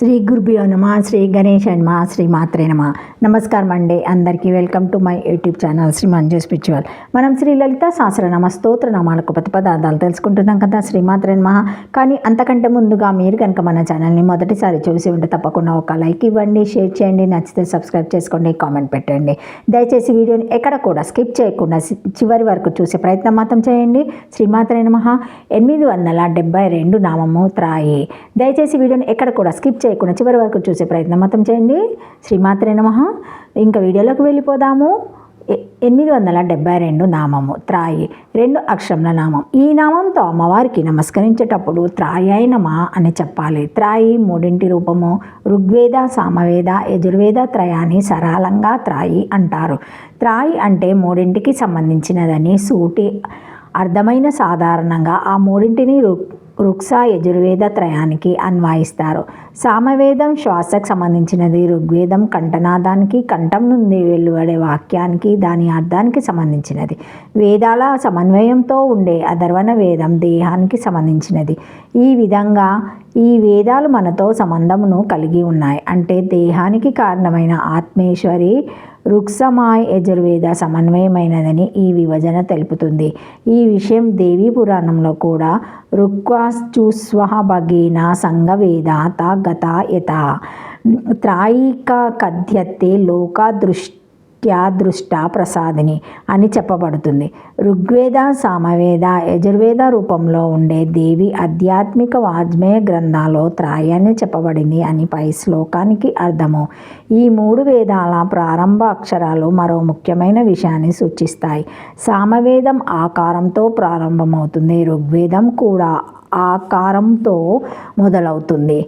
శ్రీ గురుభ్యో నమ. శ్రీ గణేశ నమ. శ్రీ మాత్రే నమ. నమస్కారం అండి అందరికీ. Welcome to my YouTube channel Shri Manju spiritual. మనం శ్రీ లలిత సహస్రనామ స్తోత్ర నామాలకు ప్రతిపదార్థాలు తెలుసుకుంటున్నాం కదా, శ్రీ మాత్రే నమ. కానీ అంతకంటే ముందుగా మీరు కనుక మన ఛానల్ని మొదటిసారి చూసి ఉంటే తప్పకుండా ఒక లైక్ ఇవ్వండి, షేర్ చేయండి, నచ్చితే సబ్స్క్రైబ్ చేసుకోండి, కామెంట్ పెట్టండి. దయచేసి వీడియోని ఎక్కడ కూడా స్కిప్ చేయకుండా చివరి వరకు చూసే ప్రయత్నం మాత్రం చేయండి. శ్రీ మాత్రే నమ. 872 నామము త్రాయి. దయచేసి వీడియోని ఎక్కడ కూడా స్కిప్ చేయకుండా చివరి వరకు చూసే ప్రయత్నం మాత్రం చేయండి. శ్రీమాత్రే నమః. ఇంకా వీడియోలోకి వెళ్ళిపోదాము. 872 నామము త్రాయి, 2 అక్షరముల నామం. ఈ నామంతో అమ్మవారికి నమస్కరించేటప్పుడు త్రాయాయ నమః అని చెప్పాలి. త్రాయి 3 రూపము. ఋగ్వేద, సామవేద, యజుర్వేద త్రయాన్ని సరళంగా త్రాయి అంటారు. త్రాయి అంటే 3కి సంబంధించినదని సూటి అర్థమైన సాధారణంగా ఆ 3ని ఋక్స యజుర్వేద త్రయానికి అన్వయిస్తారు. సామవేదం శ్వాసకు సంబంధించినది. ఋగ్వేదం కంఠనాదానికి, కంఠం నుండి వెలువడే వాక్యానికి, దాని అర్థానికి సంబంధించినది. వేదాల సమన్వయంతో ఉండే అథర్వణ వేదం దేహానికి సంబంధించినది. ఈ విధంగా ఈ వేదాలు మనతో సంబంధమును కలిగి ఉన్నాయి. అంటే దేహానికి కారణమైన ఆత్మేశ్వరి ఋక్సమాయ్ యజుర్వేద సమన్వయమైనదని ఈ విభజన తెలుపుతుంది. ఈ విషయం దేవీ పురాణంలో కూడా ఋక్వాశ్చుస్వహ భగేన సంగవేదాత గత యత త్రాయిక కథ్యతే లోకా దృష్ట ప్రసాదిని అని చెప్పబడుతుంది. ఋగ్వేద, సామవేద, యజుర్వేద రూపంలో ఉండే దేవి ఆధ్యాత్మిక వాజ్మేయ గ్రంథాల్లో త్రాయాన్ని చెప్పబడింది అని పై శ్లోకానికి అర్థము. ఈ 3 వేదాల ప్రారంభ అక్షరాలు మరో ముఖ్యమైన విషయాన్ని సూచిస్తాయి. సామవేదం ఆకారంతో ప్రారంభమవుతుంది. ఋగ్వేదం కూడా ఆకారంతో మొదలవుతుంది.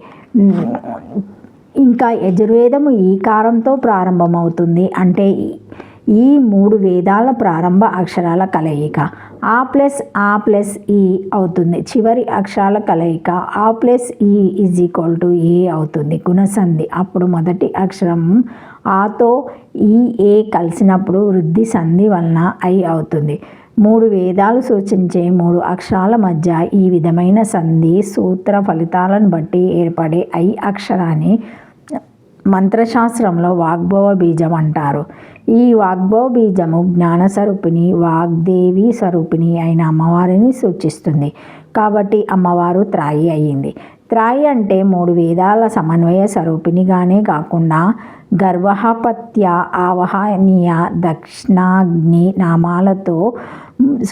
ఇంకా యజుర్వేదము ఈకారంతో ప్రారంభమవుతుంది. అంటే ఈ 3 వేదాల ప్రారంభ అక్షరాల కలయిక ఆ+ఈ అవుతుంది. చివరి అక్షరాల కలయిక ఆ+ఈ = ఏ అవుతుంది. గుణసంధి. అప్పుడు మొదటి అక్షరం ఆతో ఏ కలిసినప్పుడు వృద్ధి సంధి వలన ఐ అవుతుంది. 3 వేదాలు సూచించే 3 అక్షరాల మధ్య ఈ విధమైన సంధి సూత్ర ఫలితాలను బట్టి ఏర్పడే ఐ అక్షరాన్ని మంత్రశాస్త్రంలో వాగ్భవ బీజం అంటారు. ఈ వాగ్భవ బీజము జ్ఞానస్వరూపిణి, వాగ్దేవి స్వరూపిణి అయిన అమ్మవారిని సూచిస్తుంది. కాబట్టి అమ్మవారు త్రాయి అయ్యింది. త్రాయి అంటే 3 వేదాల సమన్వయ స్వరూపిణిగానే కాకుండా గర్వపత్య, ఆవహనీయ, దక్షిణాగ్ని నామాలతో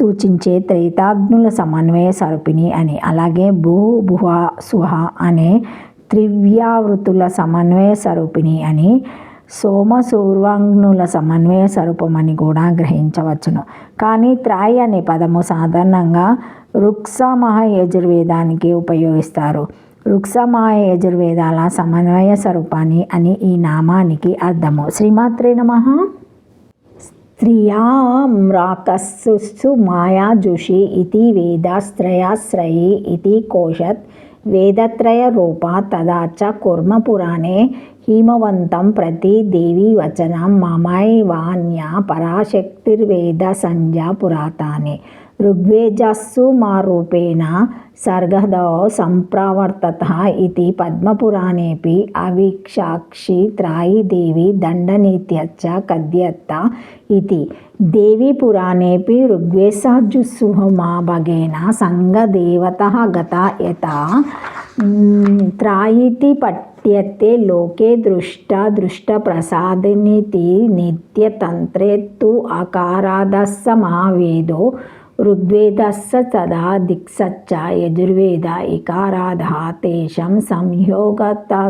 సూచించే త్రేతాగ్నుల సమన్వయ స్వరూపిణి అని, అలాగే భూ, భువ, సుహ అనే త్రివ్యావృతుల సమన్వయ స్వరూపిణి అని, సోమ సూర్వాగ్నుల సమన్వయ స్వరూపమని కూడా గ్రహించవచ్చును. కానీ త్రాయి అనే పదము సాధారణంగా ఋక్సమాయ యజుర్వేదానికి ఉపయోగిస్తారు. ఋక్సమాయ యజుర్వేదాల సమన్వయ స్వరూపాన్ని అని ఈ నామానికి అర్థము. శ్రీమాత్రే నమః. స్త్రియామ్రాకస్సు మాయాజుషి ఇతి వేదాశ్రయాశ్రయీ ఇతి కోశత్ వేదత్రయ రూపా తదాచ కుర్మ పురాణే హిమవంతం ప్రతి దేవీ వచనం మమైవాన్య పరాశక్తిర్వేద సంజ్ఞా పురాతానే ఋగ్వేదస్సు మా రూపేణ సర్గదో సంప్రవర్తత ఇతి పద్మపురాణేపి అవిక్షాక్షి త్రాయి దేవి దండనీత్యచ్చ కథ్యత ఇతి దేవీ పురాణేపి ఋగ్వేదాజ్జుస్సుః మా భగేన సంగదేవతః గత యత త్రాయితి పఠ్యతే లోకే దృష్ట ప్రసాదినితి నిత్యతంత్రే తు అకారాదస్స మహావేదో ఋగ్వేదస్స తదా దిక్సచ్చ యజుర్వేద ఇకారాదః తేషాం సంయోగతశుచిస్సి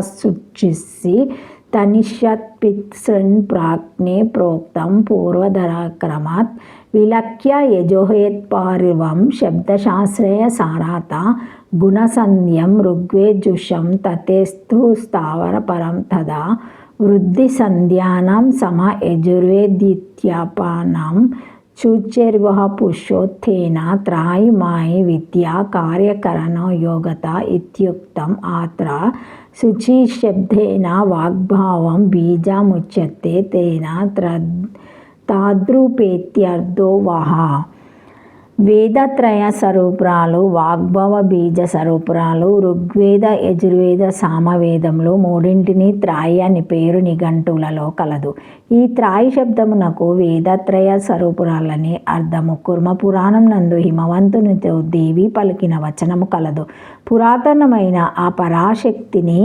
తనిష్యత్పిత్సృన్ ప్రాజ్ఞే ప్రోక్తం పూర్వధరాక్రమాత్ విలక్ష్య యజోహేత్పార్వం శబ్దశాస్త్రేయ సారాత గుణసంధ్యం ఋగ్వేజుషం తతేస్తు స్థావర పరం తదా వృద్ధిసంధ్యానం సమ యజుర్వేదిత్యాపానం చూచేర్వః పురుషోత్తేన త్రాయి మాయి విద్యా కార్యకరణో యోగత ఇత్యుక్తం. ఆత్ర శుచిశబ్దేన వాగ్భావం బీజముచ్యతే తేన తాద్రూపేత్యర్థో వః. వేదత్రయ స్వరూపురాలు, వాగ్భవ బీజ స్వరూపురాలు, ఋగ్వేద యజుర్వేద సామవేదములు మూడింటిని త్రాయి అని పేరు నిఘంటువులలో కలదు. ఈ త్రాయి శబ్దమునకు వేదత్రయ స్వరూపురాలని అర్థము. కుర్మ పురాణం నందు హిమవంతునితో దేవి పలికిన వచనము కలదు. పురాతనమైన ఆ పరాశక్తిని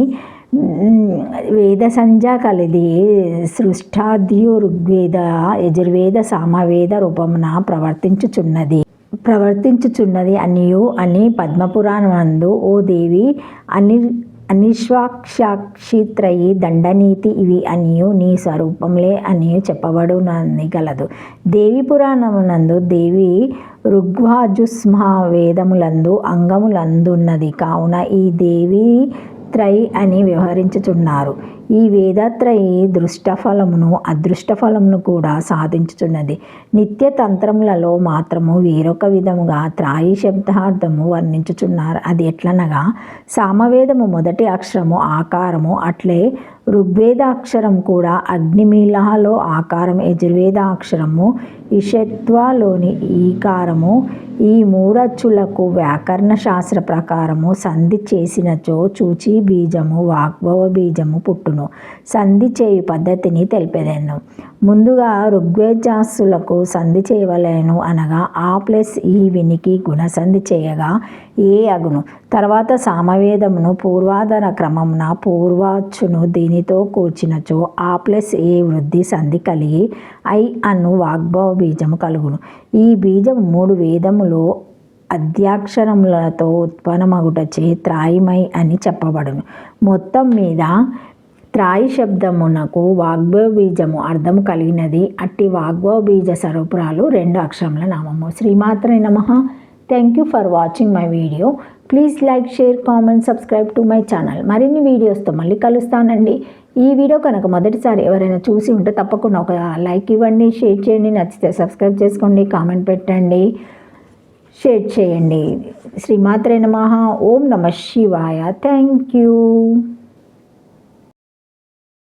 వేద సంధ్య కలిది సృష్టాద్యు ఋగ్వేద యజుర్వేద సామవేద రూపమున ప్రవర్తించుచున్నది అని పద్మపురాణమందు ఓ దేవి అనిశ్వాక్షాక్షిత్రయి దండనీతి ఇవి అనియు నీ స్వరూపంలే అనియు చెప్పబడునని గలదు. దేవి పురాణమునందు దేవి ఋగ్వాజుస్మ వేదములందు అంగములందున్నది కావున ఈ దేవి త్రై అని వ్యవహరించుచున్నారు. ఈ వేదత్రయి దృష్టఫలమును అదృష్టఫలమును కూడా సాధించుచున్నది. నిత్య తంత్రములలో మాత్రము వేరొక విధముగా త్రాయి శబ్దార్థము వర్ణించుచున్నారు. అది ఎట్లనగా సామవేదము మొదటి అక్షరము ఆకారము, అట్లే ఋగ్వేద అక్షరం కూడా అగ్నిమీలహలో ఆకారం, యజుర్వేద అక్షరము ఇషత్వాలోని ఈకారము. ఈ మూడచ్చులకు వ్యాకరణ శాస్త్ర ప్రకారము సంధి చేసినచో చూచి బీజము వాగ్భవ బీజము పుట్టును. సంధి చేయు పద్ధతిని తెలిపెదను. ముందుగా ఋగ్వేదాసులకు సంధి చేయవలెను అనగా ఆ ప్లస్ ఈ వినికి గుణసంధి చేయగా ఏ అగును. తర్వాత సామవేదమును పూర్వాధార క్రమమున పూర్వాచ్చును దీనితో కూర్చినచో ఆ ప్లస్ ఏ వృద్ధి సంధి కలిగి ఐ అను వాగ్భవ బీజము కలుగును. ఈ బీజము మూడు వేదములో అధ్యాక్షరములతో ఉత్పన్నమగుటచే త్రాయిమై అని చెప్పబడును. మొత్తం మీద త్రాయి శబ్దమునకు వాగ్భవ బీజము అర్థము కలిగినది. అట్టి వాగ్భవ బీజ స్వరూపురాలు 2 అక్షరముల నామము. శ్రీమాత్రే నమః. Thank you for watching my video. Please like, share, comment, subscribe to my channel. మరిన్ని వీడియోస్తో మళ్ళీ కలుస్తానండి. ఈ వీడియో కనుక మొదటిసారి ఎవరైనా చూసి ఉంటే తప్పకుండా ఒక లైక్ ఇవ్వండి, షేర్ చేయండి, నచ్చితే సబ్స్క్రైబ్ చేసుకోండి, కామెంట్ పెట్టండి, షేర్ చేయండి. శ్రీమాత్రే నమః. ఓం నమః శివాయ. Thank you.